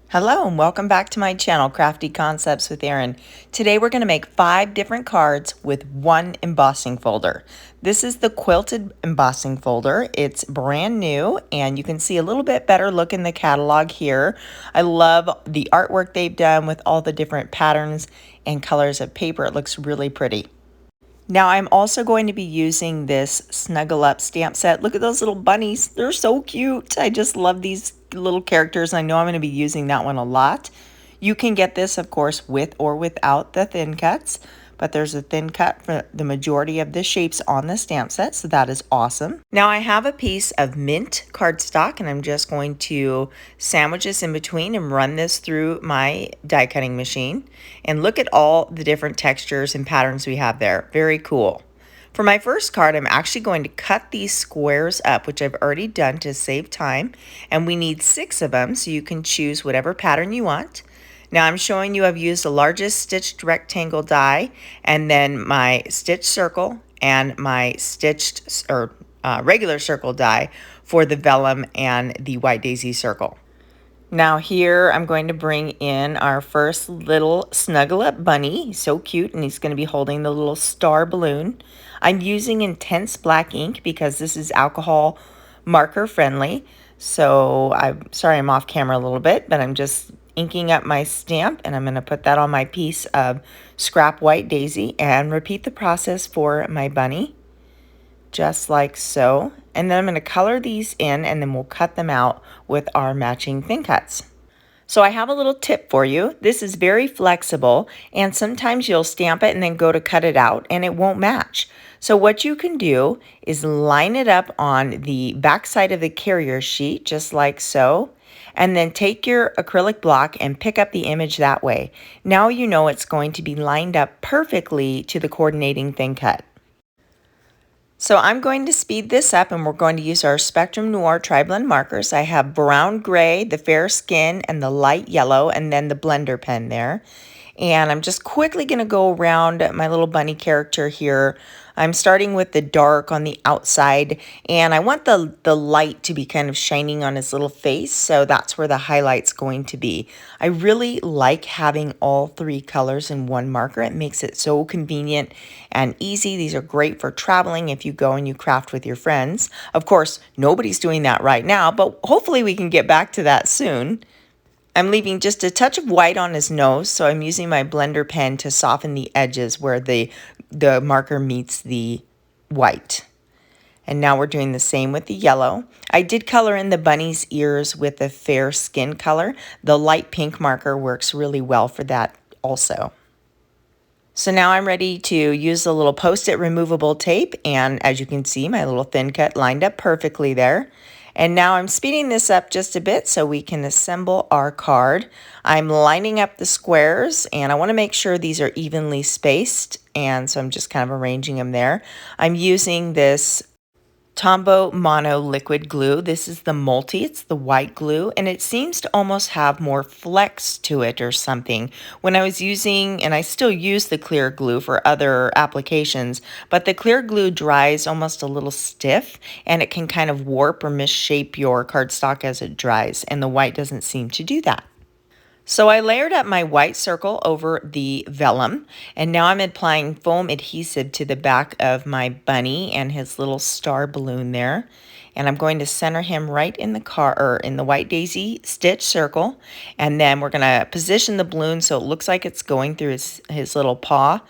Hello and welcome back to my channel, Crafty Concepts with Erin. Today we're going to make 5 different cards with one embossing folder. This is the Quilted embossing folder. It's brand new and you can see a little bit better look in the catalog here. I love the artwork they've done with all the different patterns and colors of paper. It looks really pretty. Now I'm also going to be using this Snuggle Up stamp set. Look at those little bunnies. They're so cute. I just love these little characters. I know I'm going to be using that one a lot. You can get this, of course, with or without the thin cuts, but there's a thin cut for the majority of the shapes on the stamp set, so that is awesome. Now I have a piece of mint cardstock, and I'm just going to sandwich this in between and run this through my die cutting machine. And look at all the different textures and patterns we have there. Very cool. For my first card, I'm actually going to cut these squares up, which I've already done to save time, and we need 6 of them, so you can choose whatever pattern you want. Now I'm showing you I've used the largest stitched rectangle die, and then my stitched circle and my stitched or regular circle die for the vellum and the white daisy circle. Now here I'm going to bring in our first little Snuggle Up bunny. He's so cute, and he's going to be holding the little star balloon. I'm using intense black ink because this is alcohol marker friendly. So I'm sorry I'm off camera a little bit, but I'm just inking up my stamp, and I'm going to put that on my piece of scrap white daisy and repeat the process for my bunny, just like so. And then I'm going to color these in, and then we'll cut them out with our matching thin cuts. So I have a little tip for you. This is very flexible, and sometimes you'll stamp it and then go to cut it out and it won't match. So what you can do is line it up on the back side of the carrier sheet, just like so, and then take your acrylic block and pick up the image that way. Now you know it's going to be lined up perfectly to the coordinating thin cut. So I'm going to speed this up, and we're going to use our Spectrum Noir Tri-Blend markers. I have brown gray, the fair skin, and the light yellow, and then the blender pen there. And I'm just quickly going to go around my little bunny character here. I'm starting with the dark on the outside, and I want the light to be kind of shining on his little face, so that's where the highlight's going to be. I really like having all 3 colors in one marker. It makes it so convenient and easy. These are great for traveling if you go and you craft with your friends. Of course, nobody's doing that right now, but hopefully we can get back to that soon. I'm leaving just a touch of white on his nose, so I'm using my blender pen to soften the edges where the marker meets the white. And now we're doing the same with the yellow. I did color in the bunny's ears with a fair skin color. The light pink marker works really well for that also. So now I'm ready to use the little Post-it removable tape, and as you can see, my little thin cut lined up perfectly there. And now I'm speeding this up just a bit so we can assemble our card. I'm lining up the squares, and I want to make sure these are evenly spaced, and so I'm just kind of arranging them there. I'm using this Tombow Mono liquid glue. This is the multi, it's the white glue, and it seems to almost have more flex to it or something. When I was using, and I still use the clear glue for other applications, but the clear glue dries almost a little stiff, and it can kind of warp or misshape your cardstock as it dries, and the white doesn't seem to do that. So I layered up my white circle over the vellum, and now I'm applying foam adhesive to the back of my bunny and his little star balloon there. And I'm going to center him right in the white daisy stitch circle, and then we're going to position the balloon so it looks like it's going through his little paw.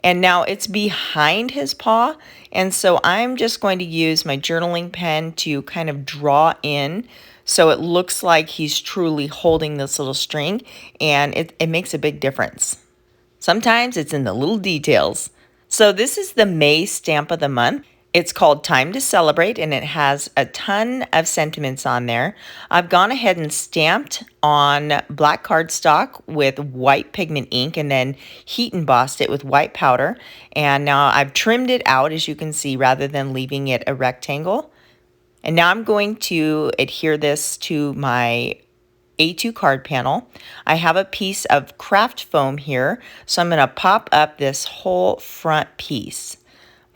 And now it's behind his paw, and so I'm just going to use my journaling pen to kind of draw in so it looks like he's truly holding this little string, and it makes a big difference. Sometimes it's in the little details. So this is the May stamp of the month. It's called Time to Celebrate, and it has a ton of sentiments on there. I've gone ahead and stamped on black cardstock with white pigment ink and then heat embossed it with white powder. And now I've trimmed it out, as you can see, rather than leaving it a rectangle. And now I'm going to adhere this to my A2 card panel. I have a piece of craft foam here, so I'm going to pop up this whole front piece.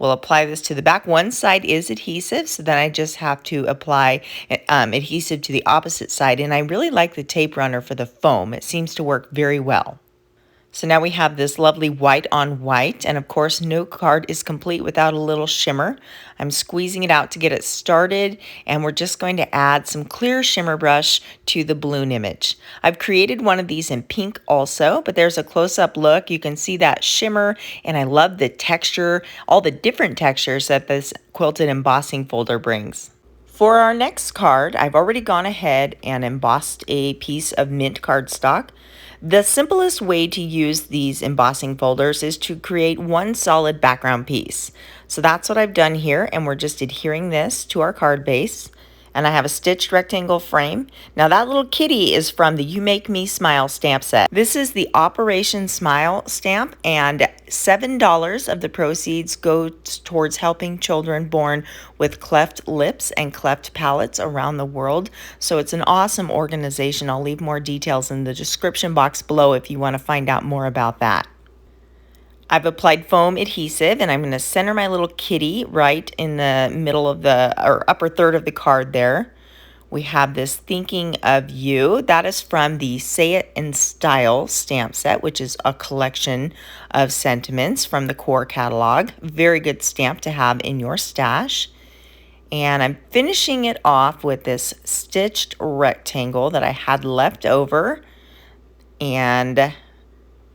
We'll apply this to the back. One side is adhesive, so then I just have to apply adhesive to the opposite side. And I really like the tape runner for the foam. It seems to work very well. So now we have this lovely white on white, and of course no card is complete without a little shimmer. I'm squeezing it out to get it started, and we're just going to add some clear shimmer brush to the balloon image. I've created one of these in pink also, but there's a close-up look. You can see that shimmer, and I love the texture, all the different textures that this quilted embossing folder brings. For our next card, I've already gone ahead and embossed a piece of mint cardstock. The simplest way to use these embossing folders is to create one solid background piece. So that's what I've done here, and we're just adhering this to our card base. And I have a stitched rectangle frame. Now that little kitty is from the You Make Me Smile stamp set. This is the Operation Smile stamp, and $7 of the proceeds go towards helping children born with cleft lips and cleft palates around the world. So it's an awesome organization. I'll leave more details in the description box below if you want to find out more about that. I've applied foam adhesive, and I'm going to center my little kitty right in the middle of the, or upper third of the card there. We have this Thinking of You. That is from the Say It in Style stamp set, which is a collection of sentiments from the core catalog. Very good stamp to have in your stash. And I'm finishing it off with this stitched rectangle that I had left over, and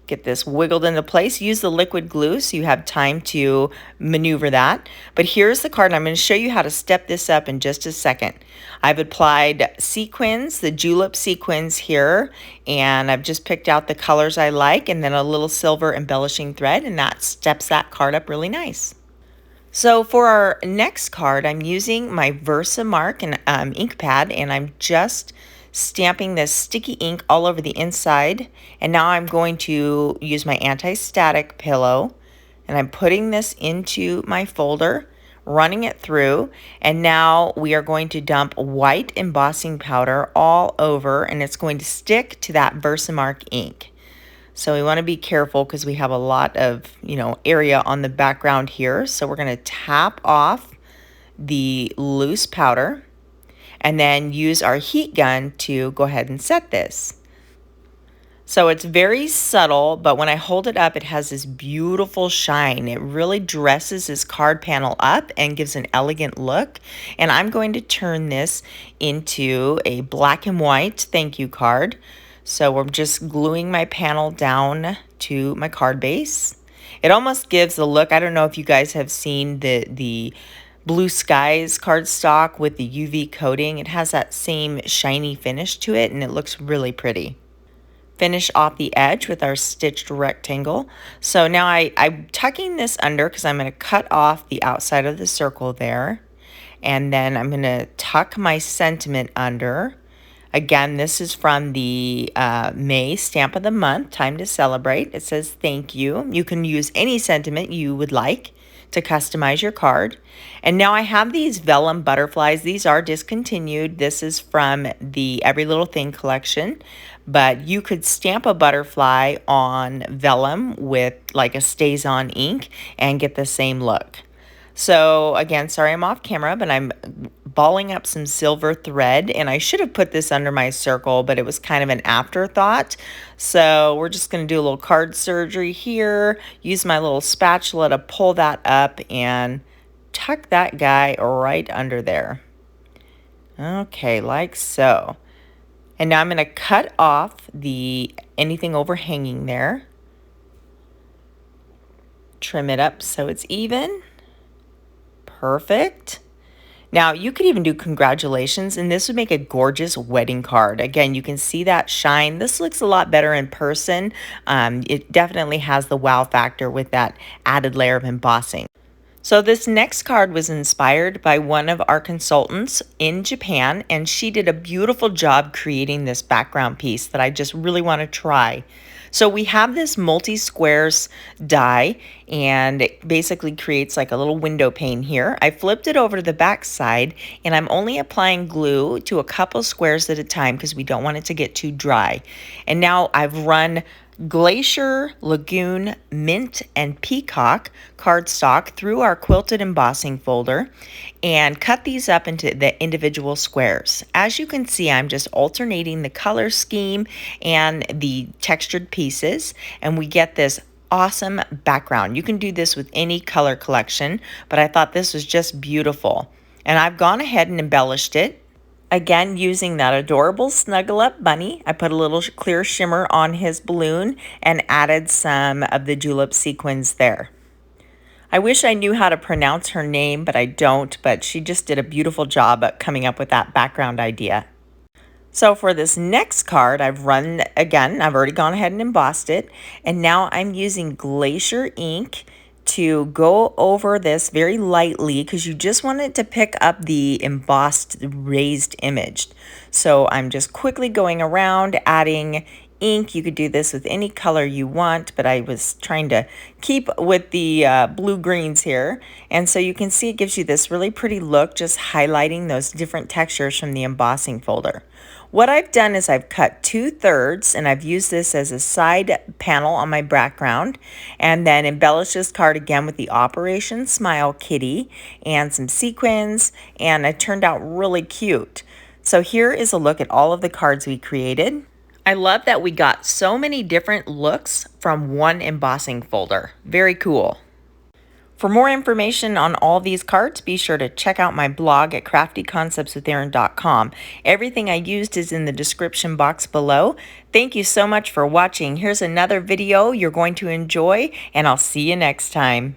get this wiggled into place. Use the liquid glue so you have time to maneuver that. But here's the card, and I'm going to show you how to step this up in just a second. I've applied sequins, the julep sequins here, and I've just picked out the colors I like, and then a little silver embellishing thread, and that steps that card up really nice. So for our next card, I'm using my Versamark and ink pad, and I'm just stamping this sticky ink all over the inside. And now I'm going to use my anti-static pillow, and I'm putting this into my folder, running it through, and now we are going to dump white embossing powder all over, and it's going to stick to that Versamark ink. So we want to be careful because we have a lot of, area on the background here. So we're going to tap off the loose powder and then use our heat gun to go ahead and set this. So it's very subtle, but when I hold it up, it has this beautiful shine. It really dresses this card panel up and gives an elegant look. And I'm going to turn this into a black and white thank you card. So we're just gluing my panel down to my card base. It almost gives the look, I don't know if you guys have seen the Blue Skies cardstock with the UV coating. It has that same shiny finish to it, and it looks really pretty. Finish off the edge with our stitched rectangle. So now I'm tucking this under because I'm going to cut off the outside of the circle there. And then I'm going to tuck my sentiment under. Again, this is from the May Stamp of the Month, Time to Celebrate. It says thank you. You can use any sentiment you would like to customize your card. And now I have these vellum butterflies. These are discontinued. This is from the Every Little Thing collection, but you could stamp a butterfly on vellum with like a StazOn ink and get the same look. So again, sorry I'm off camera, but I'm balling up some silver thread, and I should have put this under my circle, but it was kind of an afterthought. So we're just going to do a little card surgery here, use my little spatula to pull that up and tuck that guy right under there. Okay, like so. And now I'm going to cut off anything overhanging there. Trim it up so it's even. Perfect. Now you could even do congratulations, and this would make a gorgeous wedding card. Again, you can see that shine. This looks a lot better in person. It definitely has the wow factor with that added layer of embossing. So this next card was inspired by one of our consultants in Japan, and she did a beautiful job creating this background piece that I just really want to try. So we have this multi-squares die, and it basically creates like a little window pane here. I flipped it over to the back side, and I'm only applying glue to a couple squares at a time because we don't want it to get too dry. And now I've run Glacier, Lagoon, Mint, and Peacock cardstock through our quilted embossing folder and cut these up into the individual squares. As you can see, I'm just alternating the color scheme and the textured pieces, and we get this awesome background. You can do this with any color collection, but I thought this was just beautiful. And I've gone ahead and embellished it. Again, using that adorable Snuggle Up bunny, I put a little clear shimmer on his balloon and added some of the julep sequins there. I wish I knew how to pronounce her name, but I don't, but she just did a beautiful job at coming up with that background idea. So for this next card, I've already gone ahead and embossed it, and now I'm using Glacier ink to go over this very lightly because you just want it to pick up the embossed raised image. So I'm just quickly going around adding ink. You could do this with any color you want, but I was trying to keep with the blue greens here. And so you can see it gives you this really pretty look, just highlighting those different textures from the embossing folder. What I've done is I've cut 2/3 and I've used this as a side panel on my background, and then embellished this card again with the Operation Smile kitty and some sequins, and it turned out really cute. So here is a look at all of the cards we created. I love that we got so many different looks from one embossing folder. Very cool. For more information on all these cards, be sure to check out my blog at craftyconceptswitherin.com. Everything I used is in the description box below. Thank you so much for watching. Here's another video you're going to enjoy, and I'll see you next time.